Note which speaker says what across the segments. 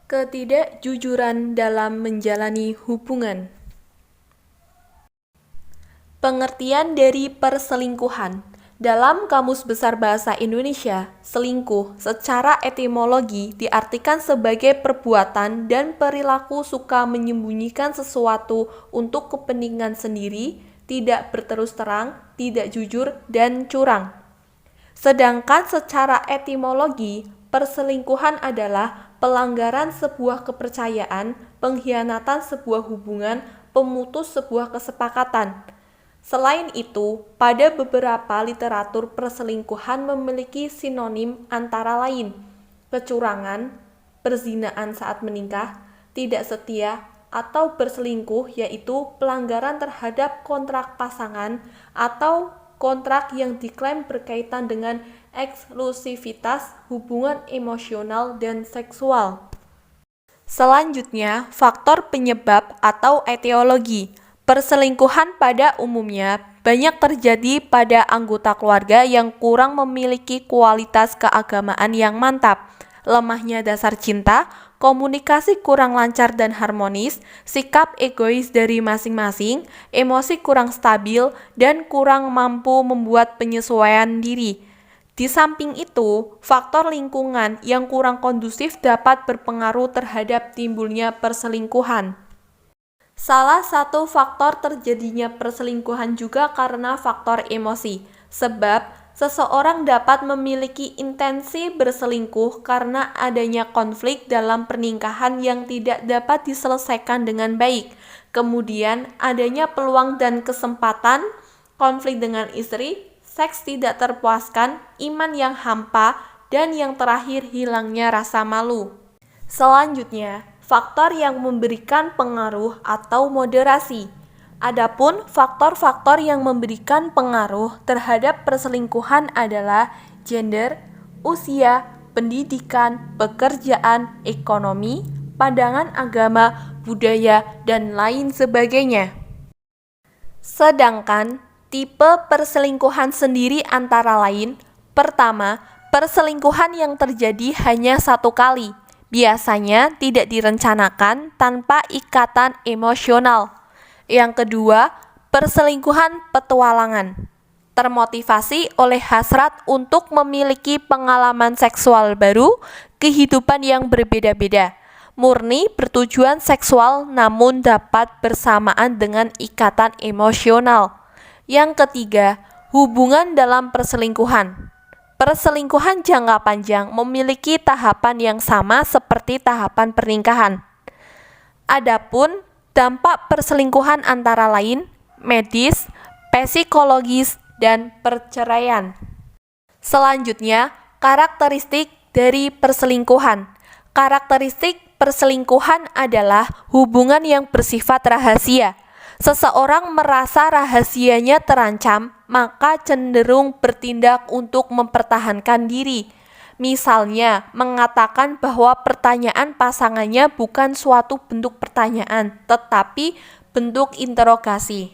Speaker 1: Ketidakjujuran dalam menjalani hubungan. Pengertian dari perselingkuhan. Dalam Kamus Besar Bahasa Indonesia, selingkuh secara etimologi diartikan sebagai perbuatan dan perilaku suka menyembunyikan sesuatu untuk kepentingan sendiri, tidak berterus terang, tidak jujur, dan curang. Sedangkan secara etimologi, perselingkuhan adalah pelanggaran sebuah kepercayaan, pengkhianatan sebuah hubungan, pemutus sebuah kesepakatan. Selain itu, pada beberapa literatur perselingkuhan memiliki sinonim antara lain kecurangan, perzinaan saat menikah, tidak setia, atau berselingkuh, yaitu pelanggaran terhadap kontrak pasangan atau kontrak yang diklaim berkaitan dengan eksklusivitas hubungan emosional dan seksual. Selanjutnya, faktor penyebab atau etiologi. Perselingkuhan pada umumnya banyak terjadi pada anggota keluarga yang kurang memiliki kualitas keagamaan yang mantap, lemahnya dasar cinta, komunikasi kurang lancar dan harmonis, sikap egois dari masing-masing, emosi kurang stabil, dan kurang mampu membuat penyesuaian diri. Di samping itu, faktor lingkungan yang kurang kondusif dapat berpengaruh terhadap timbulnya perselingkuhan. Salah satu faktor terjadinya perselingkuhan juga karena faktor emosi, sebab seseorang dapat memiliki intensi berselingkuh karena adanya konflik dalam pernikahan yang tidak dapat diselesaikan dengan baik. Kemudian adanya peluang dan kesempatan, konflik dengan istri, seks tidak terpuaskan, iman yang hampa, dan yang terakhir hilangnya rasa malu. Selanjutnya, faktor yang memberikan pengaruh atau moderasi. Adapun faktor-faktor yang memberikan pengaruh terhadap perselingkuhan adalah gender, usia, pendidikan, pekerjaan, ekonomi, pandangan agama, budaya, dan lain sebagainya. Sedangkan tipe perselingkuhan sendiri antara lain, pertama, perselingkuhan yang terjadi hanya satu kali, biasanya tidak direncanakan tanpa ikatan emosional. Yang kedua, perselingkuhan petualangan, termotivasi oleh hasrat untuk memiliki pengalaman seksual baru, kehidupan yang berbeda-beda, murni bertujuan seksual namun dapat bersamaan dengan ikatan emosional. Yang ketiga, hubungan dalam perselingkuhan. Perselingkuhan jangka panjang memiliki tahapan yang sama seperti tahapan pernikahan. Adapun dampak perselingkuhan antara lain medis, psikologis, dan perceraian. Selanjutnya, karakteristik dari perselingkuhan. Karakteristik perselingkuhan adalah hubungan yang bersifat rahasia. Seseorang merasa rahasianya terancam, maka cenderung bertindak untuk mempertahankan diri. Misalnya, mengatakan bahwa pertanyaan pasangannya bukan suatu bentuk pertanyaan, tetapi bentuk interogasi.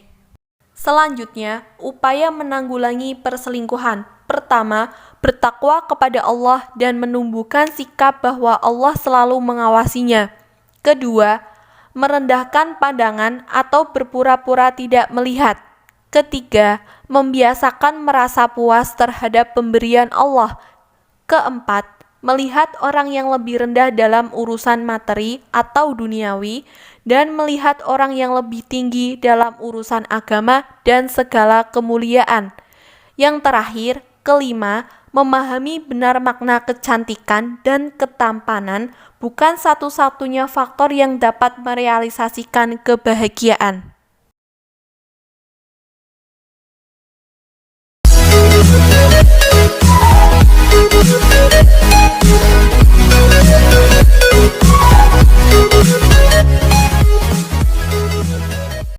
Speaker 1: Selanjutnya, upaya menanggulangi perselingkuhan. Pertama, bertakwa kepada Allah dan menumbuhkan sikap bahwa Allah selalu mengawasinya. Kedua, merendahkan pandangan atau berpura-pura tidak melihat. Ketiga, membiasakan merasa puas terhadap pemberian Allah. Keempat, melihat orang yang lebih rendah dalam urusan materi atau duniawi dan melihat orang yang lebih tinggi dalam urusan agama dan segala kemuliaan. Yang terakhir, kelima, memahami benar makna kecantikan dan ketampanan bukan satu-satunya faktor yang dapat merealisasikan kebahagiaan.